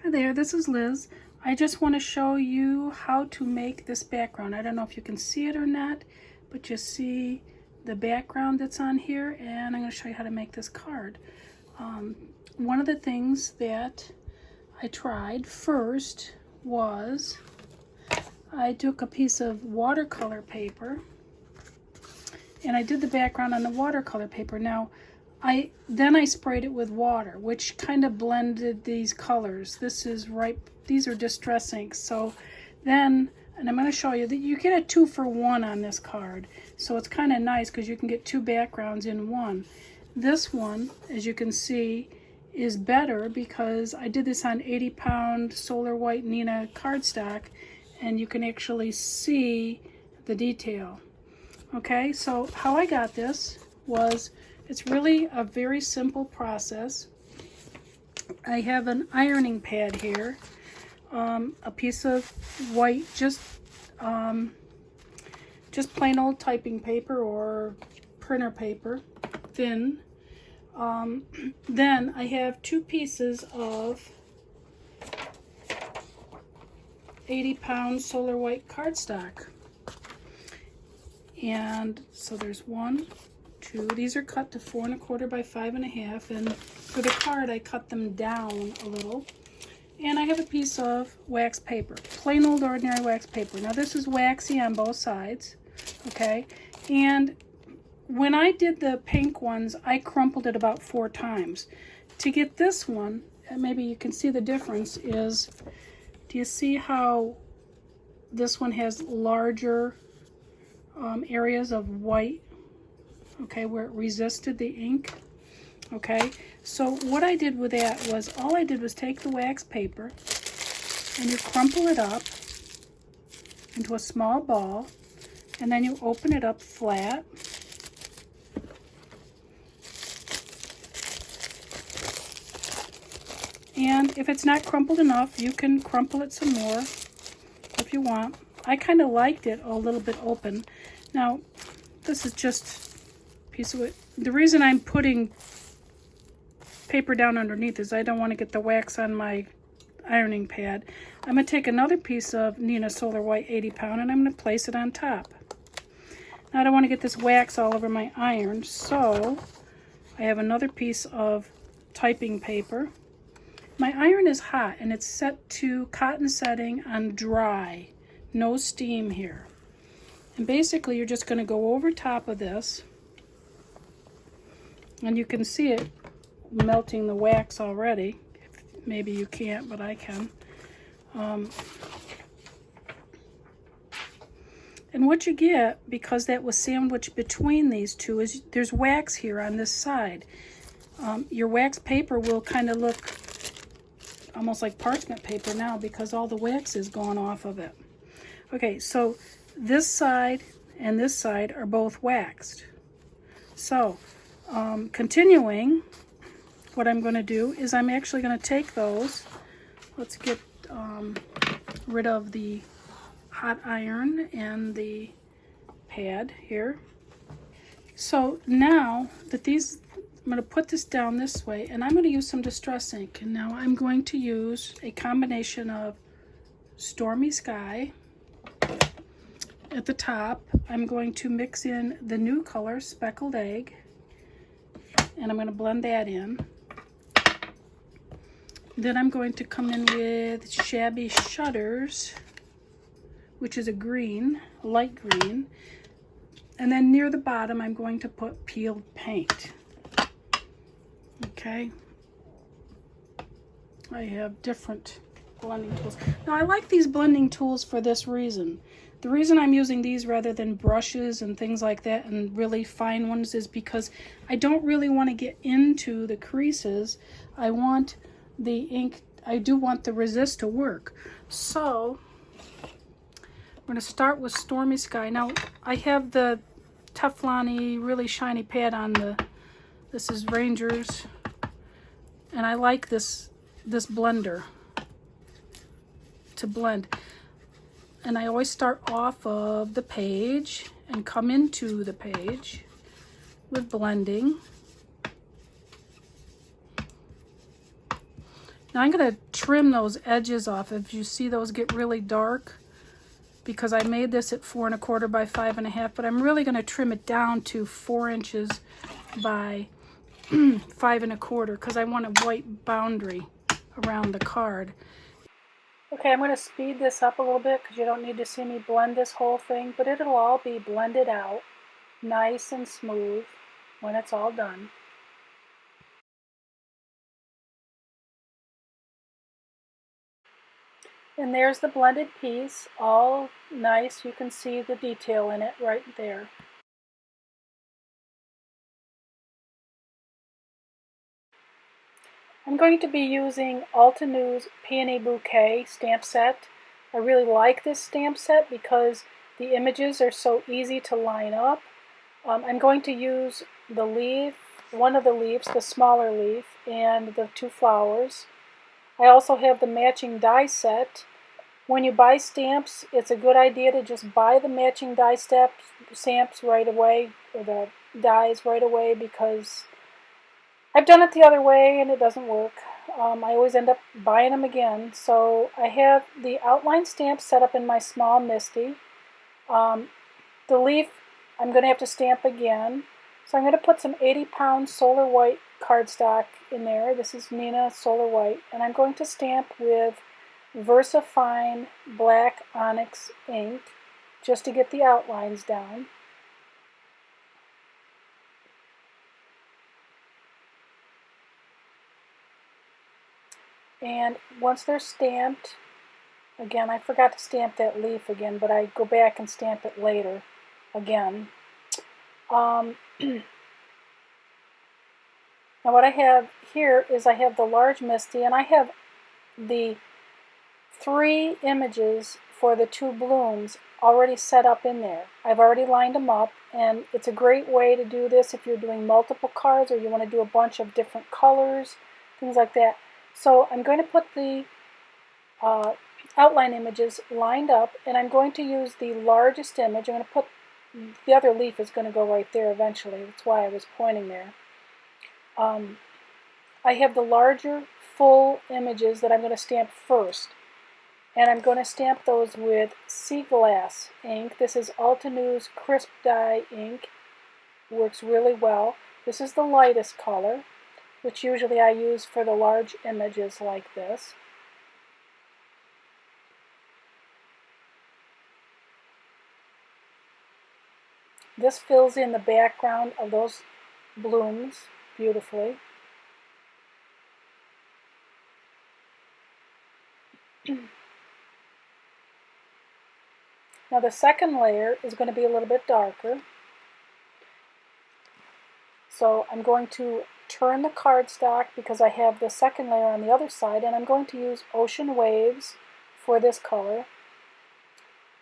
Hi there, this is Liz. I just want to show you how to make this background. I don't know if you can see it or not, but you see the background that's on here, and I'm going to show you how to make this card. One of the things that I tried first was I took a piece of watercolor paper and I did the background on the watercolor paper. Now, then I sprayed it with water, which kind of blended these colors. These are Distress inks. So then, and I'm going to show you that you get a 2-for-1 on this card. So it's kind of nice because you can get two backgrounds in one. This one, as you can see, is better because I did this on 80-pound Solar White Neenah cardstock, and you can actually see the detail. Okay, so how I got this was, it's really a very simple process. I have an ironing pad here, a piece of white, just plain old typing paper or printer paper, thin. Then I have 2 pieces of 80-pound Solar White cardstock. And so there's 1, 2. These are cut to 4 1/4 by 5 1/2, and for the card I cut them down a little. And I have a piece of wax paper, plain old ordinary wax paper. Now this is waxy on both sides, okay? And when I did the pink ones, I crumpled it about 4 times. To get this one, and maybe you can see the difference, is, do you see how this one has larger areas of white, okay, where it resisted the ink? Okay, so what I did with that was, all I did was take the wax paper and you crumple it up into a small ball, and then you open it up flat, and if it's not crumpled enough, you can crumple it some more if you want. I kind of liked it a little bit open. Now, this is just a piece of it. The reason I'm putting paper down underneath is I don't want to get the wax on my ironing pad. I'm going to take another piece of Neenah Solar White 80-pound and I'm going to place it on top. Now, I don't want to get this wax all over my iron, so I have another piece of typing paper. My iron is hot and it's set to cotton setting on dry. No steam here. And basically you're just going to go over top of this, and you can see it melting the wax already. Maybe you can't, but I can. And what you get, because that was sandwiched between these two, is there's wax here on this side. Your wax paper will kind of look almost like parchment paper now because all the wax is gone off of it. Okay, so this side and this side are both waxed. So, continuing, what I'm going to do is I'm actually going to take those. Let's get rid of the hot iron and the pad here. So now that these, I'm going to put this down this way, and I'm going to use some Distress ink. And now I'm going to use a combination of Stormy Sky. At the top, I'm going to mix in the new color, Speckled Egg, and I'm going to blend that in. Then I'm going to come in with Shabby Shutters, which is a green, light green. And then near the bottom, I'm going to put Peeled Paint. Okay. I have different blending tools. Now, I like these blending tools for this reason. The reason I'm using these rather than brushes and things like that and really fine ones is because I don't really want to get into the creases. I want the ink, I do want the resist to work. So I'm going to start with Stormy Sky. Now, I have the Teflon-y, really shiny pad on this is Ranger's, and I like this blender to blend. And I always start off of the page and come into the page with blending. Now I'm going to trim those edges off. If you see those get really dark, because I made this at 4 1/4 by 5 1/2, but I'm really going to trim it down to 4 inches by 5 1/4 because I want a white boundary around the card. Okay, I'm going to speed this up a little bit because you don't need to see me blend this whole thing, but it'll all be blended out nice and smooth when it's all done. And there's the blended piece, all nice. You can see the detail in it right there. I'm going to be using Altenews Peony Bouquet stamp set. I really like this stamp set because the images are so easy to line up. I'm going to use the leaf, one of the leaves, the smaller leaf, and the 2 flowers. I also have the matching die set. When you buy stamps, it's a good idea to just buy the matching die stamps right away, or the dies right away, because I've done it the other way and it doesn't work. I always end up buying them again. So I have the outline stamp set up in my small MISTI. The leaf I'm going to have to stamp again. So I'm going to put some 80-pound Solar White cardstock in there. This is Neenah Solar White. And I'm going to stamp with VersaFine Black Onyx ink just to get the outlines down. And once they're stamped, again, I forgot to stamp that leaf again, but I go back and stamp it later again. Now what I have here is I have the large MISTI, and I have the 3 images for the 2 blooms already set up in there. I've already lined them up, and it's a great way to do this if you're doing multiple cards or you want to do a bunch of different colors, things like that. So I'm going to put the outline images lined up, and I'm going to use the largest image. I'm going to put, the other leaf is going to go right there eventually. That's why I was pointing there. I have the larger full images that I'm going to stamp first. And I'm going to stamp those with Sea Glass ink. This is Altenews Crisp Dye ink. Works really well. This is the lightest color, which usually I use for the large images like this. This fills in the background of those blooms beautifully. Now the second layer is going to be a little bit darker. So I'm going to turn the cardstock because I have the second layer on the other side, and I'm going to use Ocean Waves for this color.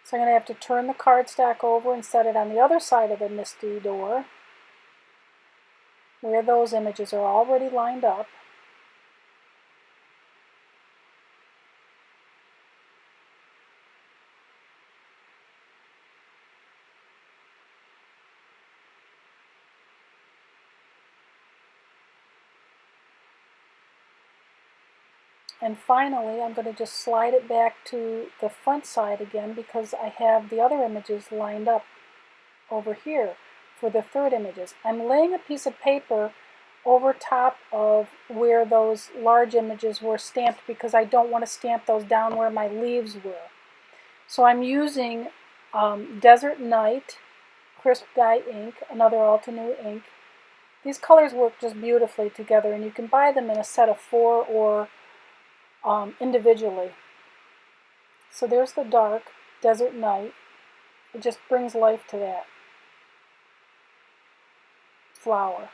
So I'm going to have to turn the cardstock over and set it on the other side of the MISTI door, where those images are already lined up. And finally, I'm going to just slide it back to the front side again because I have the other images lined up over here for the third images. I'm laying a piece of paper over top of where those large images were stamped because I don't want to stamp those down where my leaves were. So I'm using Desert Night Crisp Dye ink, another Altenews ink. These colors work just beautifully together, and you can buy them in a set of 4 or individually. So there's the dark Desert Night. It just brings life to that flower.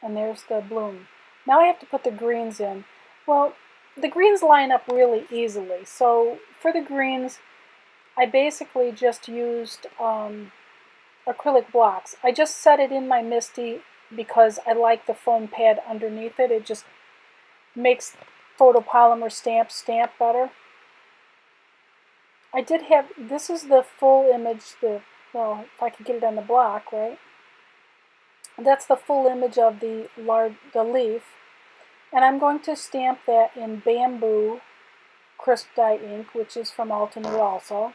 And there's the bloom. Now I have to put the greens in. Well, the greens line up really easily. So for the greens, I basically just used acrylic blocks. I just set it in my MISTI because I like the foam pad underneath it. It just makes photopolymer stamps stamp better. I did have, this is the full image, well, if I could get it on the block, right? That's the full image of the leaf. And I'm going to stamp that in Bamboo Crisp Dye ink, which is from Altenew also.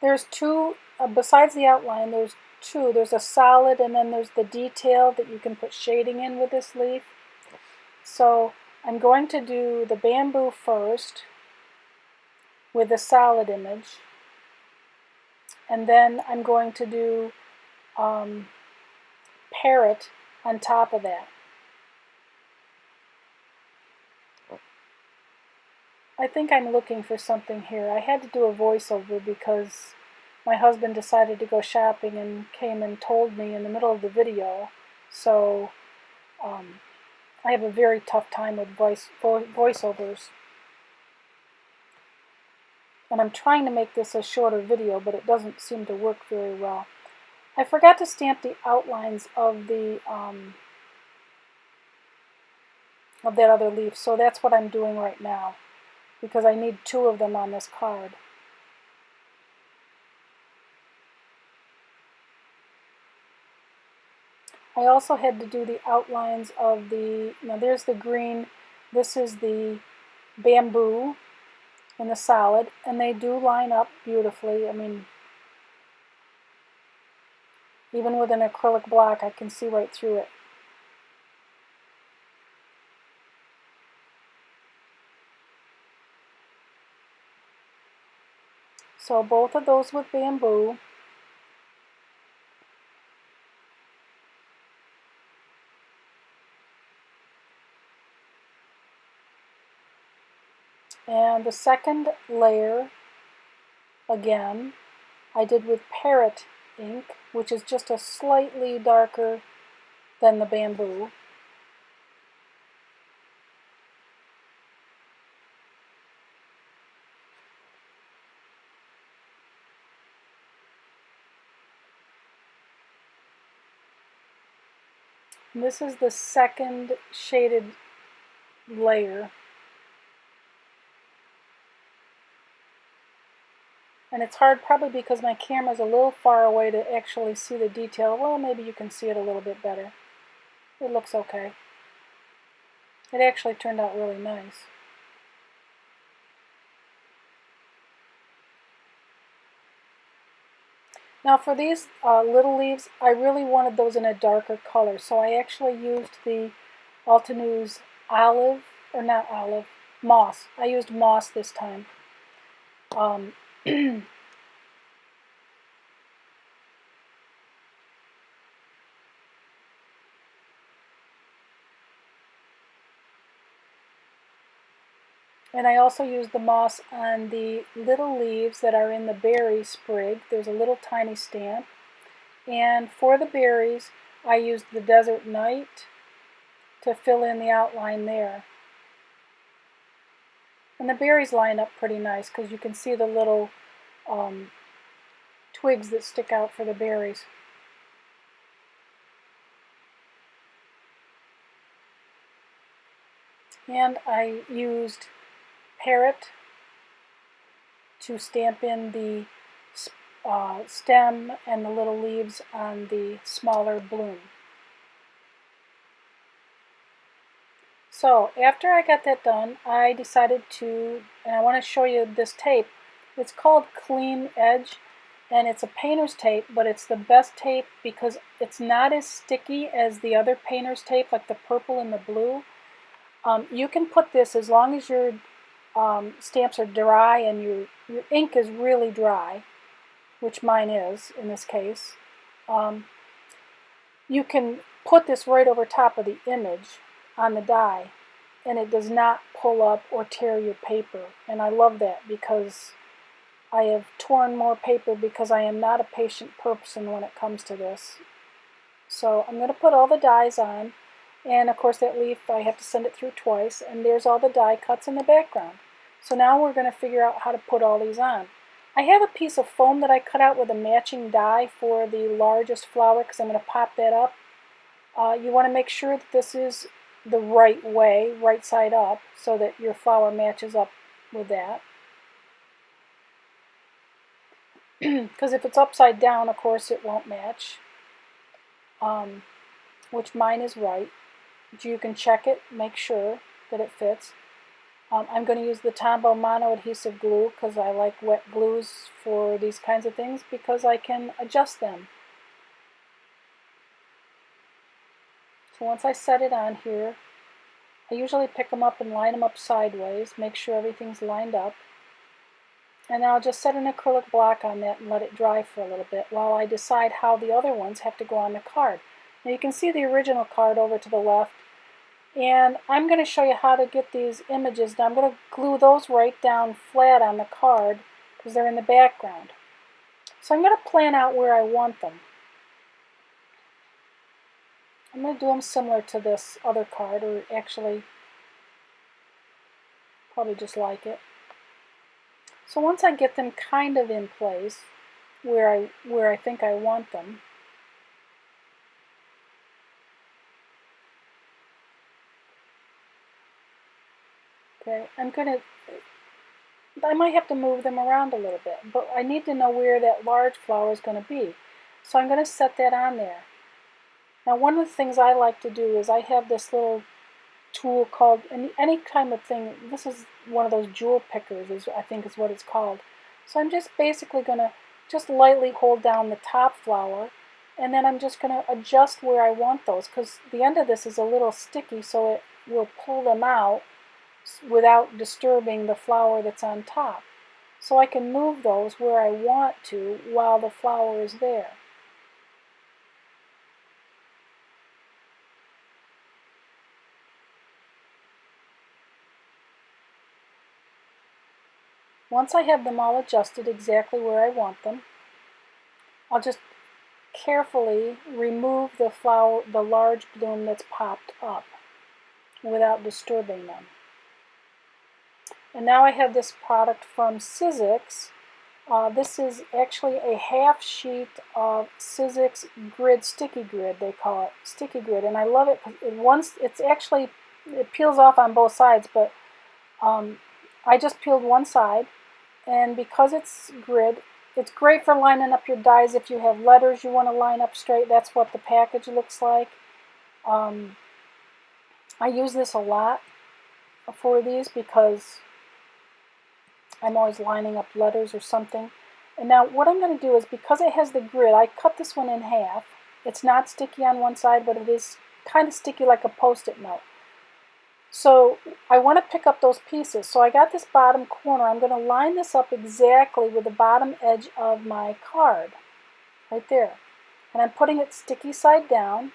There's two, besides the outline, there's two. There's a solid and then there's the detail that you can put shading in with this leaf. So I'm going to do the bamboo first with the solid image. And then I'm going to do parrot on top of that. I think I'm looking for something here. I had to do a voiceover because my husband decided to go shopping and came and told me in the middle of the video. So I have a very tough time with voiceovers. And I'm trying to make this a shorter video, but it doesn't seem to work very well. I forgot to stamp the outlines of the of that other leaf, so that's what I'm doing right now, because I need two of them on this card. I also had to do the outlines of the, now there's the green, this is the bamboo and the solid, and they do line up beautifully. I mean, even with an acrylic block, I can see right through it. So both of those with bamboo. And the second layer, again, I did with parrot ink, which is just a slightly darker than the bamboo. And this is the second shaded layer. And it's hard probably because my camera's a little far away to actually see the detail. Well, maybe you can see it a little bit better. It looks okay. It actually turned out really nice. Now for these little leaves, I really wanted those in a darker color, so I actually used the Altenew's olive, or not olive, moss. I used moss this time. And I also used the moss on the little leaves that are in the berry sprig. There's a little tiny stamp. And for the berries, I used the Desert Night to fill in the outline there. And the berries line up pretty nice because you can see the little twigs that stick out for the berries. And I used parrot to stamp in the stem and the little leaves on the smaller bloom. So after I got that done, I decided to, and I want to show you this tape. It's called Clean Edge, and it's a painter's tape, but it's the best tape because it's not as sticky as the other painter's tape, like the purple and the blue. You can put this as long as your stamps are dry and your ink is really dry, which mine is in this case. You can put this right over top of the image on the die, and it does not pull up or tear your paper. And I love that because I have torn more paper because I am not a patient person when it comes to this. So I'm going to put all the dies on, and of course that leaf I have to send it through twice, and there's all the die cuts in the background. So now we're going to figure out how to put all these on. I have a piece of foam that I cut out with a matching die for the largest flower because I'm going to pop that up. You want to make sure that this is the right way, right side up, so that your flower matches up with that. Because if it's upside down, of course, it won't match. which mine is white. You can check it, make sure that it fits. I'm going to use the Tombow Mono Adhesive Glue because I like wet glues for these kinds of things because I can adjust them. So once I set it on here, I usually pick them up and line them up sideways, make sure everything's lined up. And then I'll just set an acrylic block on that and let it dry for a little bit while I decide how the other ones have to go on the card. Now you can see the original card over to the left. And I'm going to show you how to get these images. Now I'm going to glue those right down flat on the card because they're in the background. So I'm going to plan out where I want them. I'm going to do them similar to this other card, or actually probably just like it. So once I get them kind of in place where I think I want them, okay, I might have to move them around a little bit, but I need to know where that large flower is going to be. So I'm going to set that on there. Now one of the things I like to do is I have this little tool called, any kind of thing, this is one of those jewel pickers, I think is what it's called. So I'm just basically going to just lightly hold down the top flower, and then I'm just going to adjust where I want those, because the end of this is a little sticky, so it will pull them out without disturbing the flower that's on top. So I can move those where I want to while the flower is there. Once I have them all adjusted exactly where I want them, I'll just carefully remove the flower, the large bloom that's popped up without disturbing them. And now I have this product from Sizzix. This is actually a half sheet of Sizzix grid, sticky grid, they call it, sticky grid. And I love it because it peels off on both sides, but I just peeled one side. And because it's grid, it's great for lining up your dies if you have letters you want to line up straight. That's what the package looks like. I use this a lot for these because I'm always lining up letters or something. And now what I'm going to do is, because it has the grid, I cut this one in half. It's not sticky on one side, but it is kind of sticky like a Post-it note. So I want to pick up those pieces. So I got this bottom corner. I'm going to line this up exactly with the bottom edge of my card, right there. And I'm putting it sticky side down.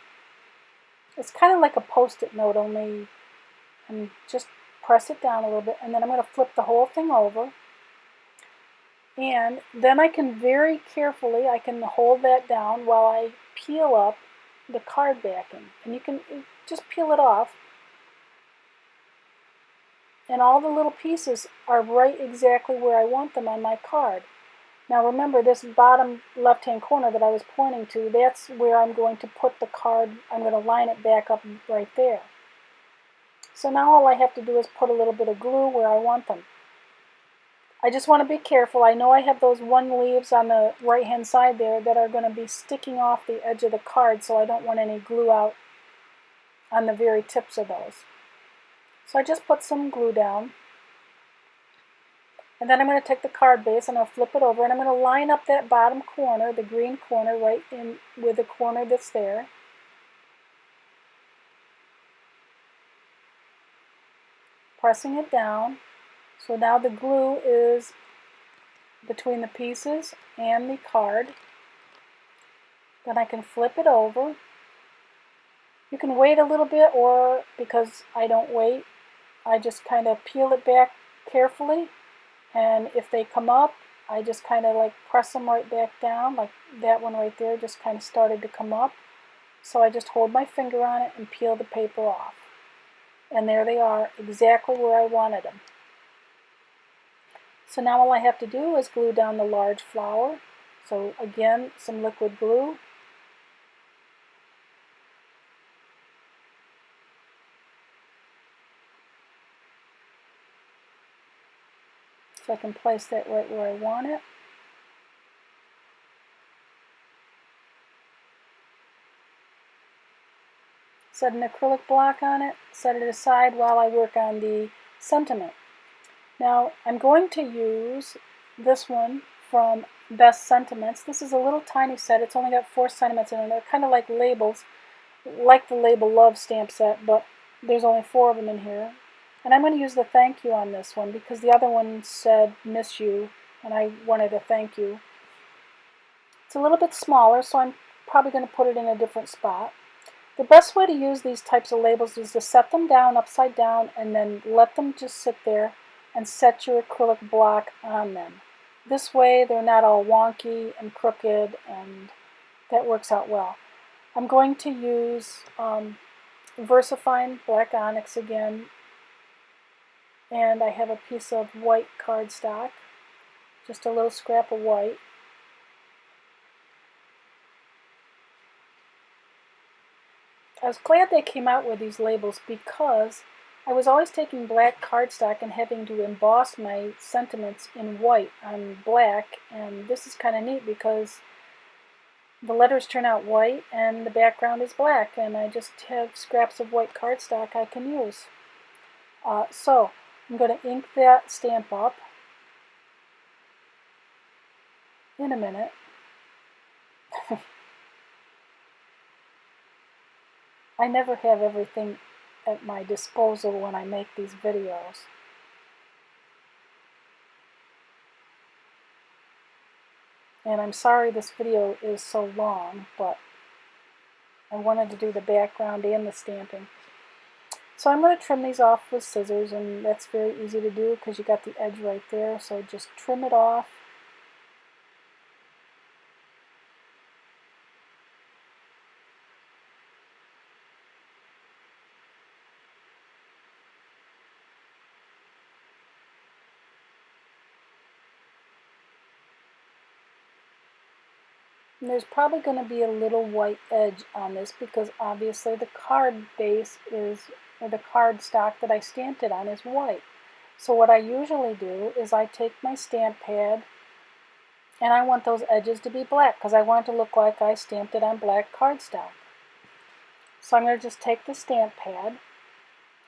It's kind of like a Post-it note, only and just press it down a little bit, and then I'm going to flip the whole thing over. And then I can very carefully, I can hold that down while I peel up the card backing. And you can just peel it off. And all the little pieces are right exactly where I want them on my card. Now remember, this bottom left-hand corner that I was pointing to, that's where I'm going to put the card. I'm going to line it back up right there. So now all I have to do is put a little bit of glue where I want them. I just want to be careful. I know I have those one leaves on the right-hand side there that are going to be sticking off the edge of the card, so I don't want any glue out on the very tips of those. So I just put some glue down, and then I'm going to take the card base and I'll flip it over, and I'm going to line up that bottom corner, the green corner, right in with the corner that's there. Pressing it down. So now the glue is between the pieces and the card. Then I can flip it over. You can wait a little bit, or because I don't wait, I just kind of peel it back carefully, and if they come up, I just kind of like press them right back down, like that one right there just kind of started to come up. So I just hold my finger on it and peel the paper off. And there they are, exactly where I wanted them. So now all I have to do is glue down the large flower. So again, some liquid glue. So I can place that right where I want it. set an acrylic block on it, set it aside while I work on the sentiment. Now I'm going to use this one from Best Sentiments. This is a little tiny set. It's only got 4 sentiments in it. They're kind of like labels, like the Label Love stamp set, but there's only 4 of them in here. And I'm going to use the thank you on this one because the other one said miss you, and I wanted a thank you. It's a little bit smaller, so I'm probably going to put it in a different spot. The best way to use these types of labels is to set them down upside down and then let them just sit there and set your acrylic block on them. This way they're not all wonky and crooked, and that works out well. I'm going to use VersaFine Black Onyx again, and I have a piece of white cardstock, just a little scrap of white. I was glad they came out with these labels because I was always taking black cardstock and having to emboss my sentiments in white on black, and this is kind of neat because the letters turn out white and the background is black, and I just have scraps of white cardstock I can use. So I'm going to ink that stamp up in a minute. I never have everything at my disposal when I make these videos. And I'm sorry this video is so long, but I wanted to do the background and the stamping. So I'm going to trim these off with scissors, and that's very easy to do because you got the edge right there, so just trim it off. And there's probably going to be a little white edge on this because obviously the card base is, or the card stock that I stamped it on is white. So what I usually do is I take my stamp pad and I want those edges to be black because I want it to look like I stamped it on black cardstock. So I'm going to just take the stamp pad,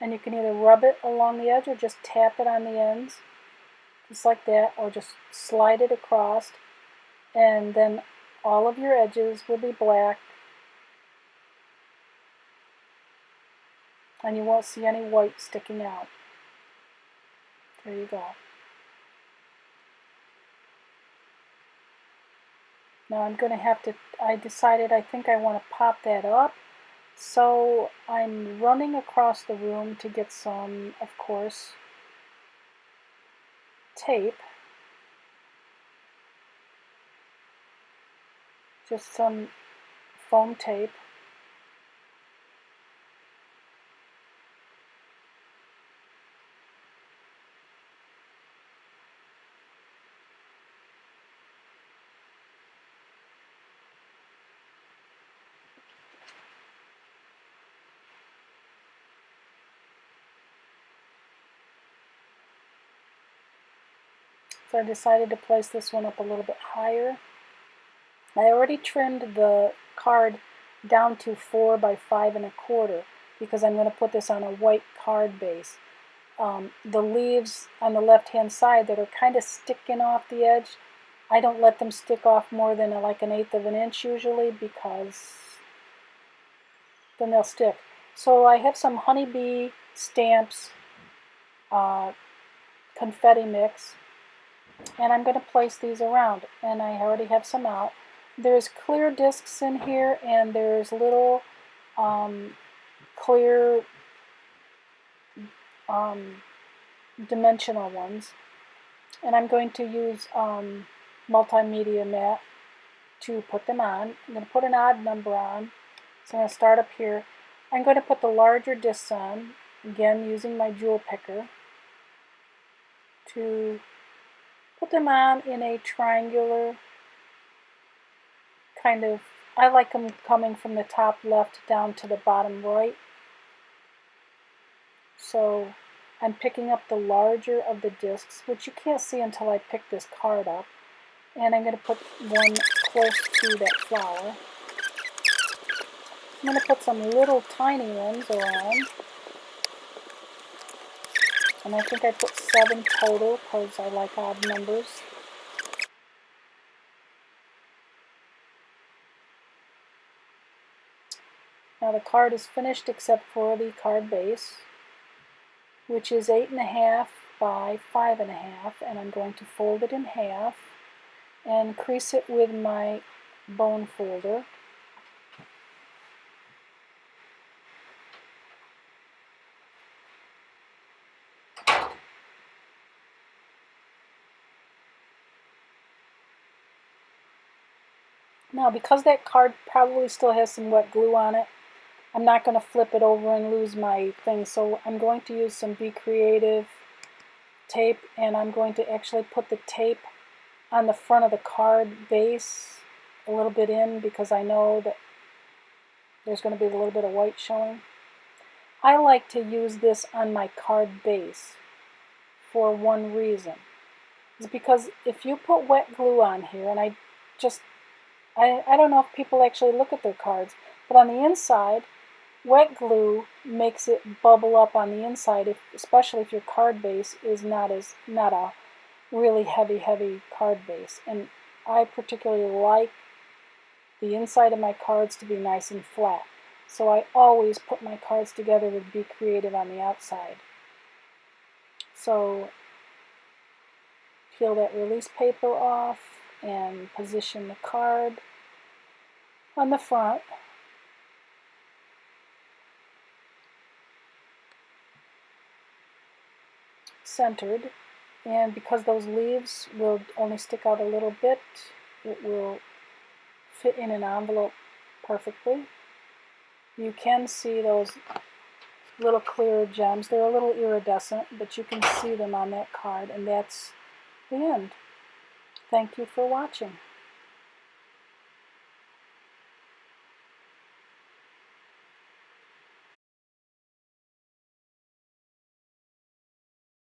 and you can either rub it along the edge or just tap it on the ends, just like that, or just slide it across, and then all of your edges will be black, and you won't see any white sticking out. There you go. Now I'm going to have to, I decided I think I want to pop that up, so I'm running across the room to get some, of course, tape. Just some foam tape. So I decided to place this one up a little bit higher. I already trimmed the card down to 4 by 5 1/4 because I'm going to put this on a white card base. The leaves on the left hand side that are kind of sticking off the edge, I don't let them stick off more than like 1/8 of an inch usually because then they'll stick. So I have some honeybee stamps, confetti mix, and I'm going to place these around, and I already have some out. There's clear discs in here, and there's little clear dimensional ones, and I'm going to use multimedia mat to put them on. I'm going to put an odd number on, so I'm going to start up here. I'm going to put the larger discs on, again using my jewel picker, to put them on in a triangular kind of, I like them coming from the top left down to the bottom right. So I'm picking up the larger of the discs, which you can't see until I pick this card up. And I'm going to put one close to that flower. I'm going to put some little tiny ones around. And I think I put 7 total because I like odd numbers. Now the card is finished except for the card base, which is 8.5 by 5.5, and I'm going to fold it in half and crease it with my bone folder. Now because that card probably still has some wet glue on it, I'm not going to flip it over and lose my thing, so I'm going to use some Be Creative tape, and I'm going to actually put the tape on the front of the card base a little bit in because I know that there's going to be a little bit of white showing. I like to use this on my card base for one reason. It's because if you put wet glue on here, and I don't know if people actually look at their cards, but on the inside, wet glue makes it bubble up on the inside, especially if your card base is not a really heavy card base. And I particularly like the inside of my cards to be nice and flat. So I always put my cards together with Be Creative on the outside. So peel that release paper off and position the card on the front. Centered, and because those leaves will only stick out a little bit, it will fit in an envelope perfectly. You can see those little clear gems. They're a little iridescent, but you can see them on that card, and that's the end. Thank you for watching.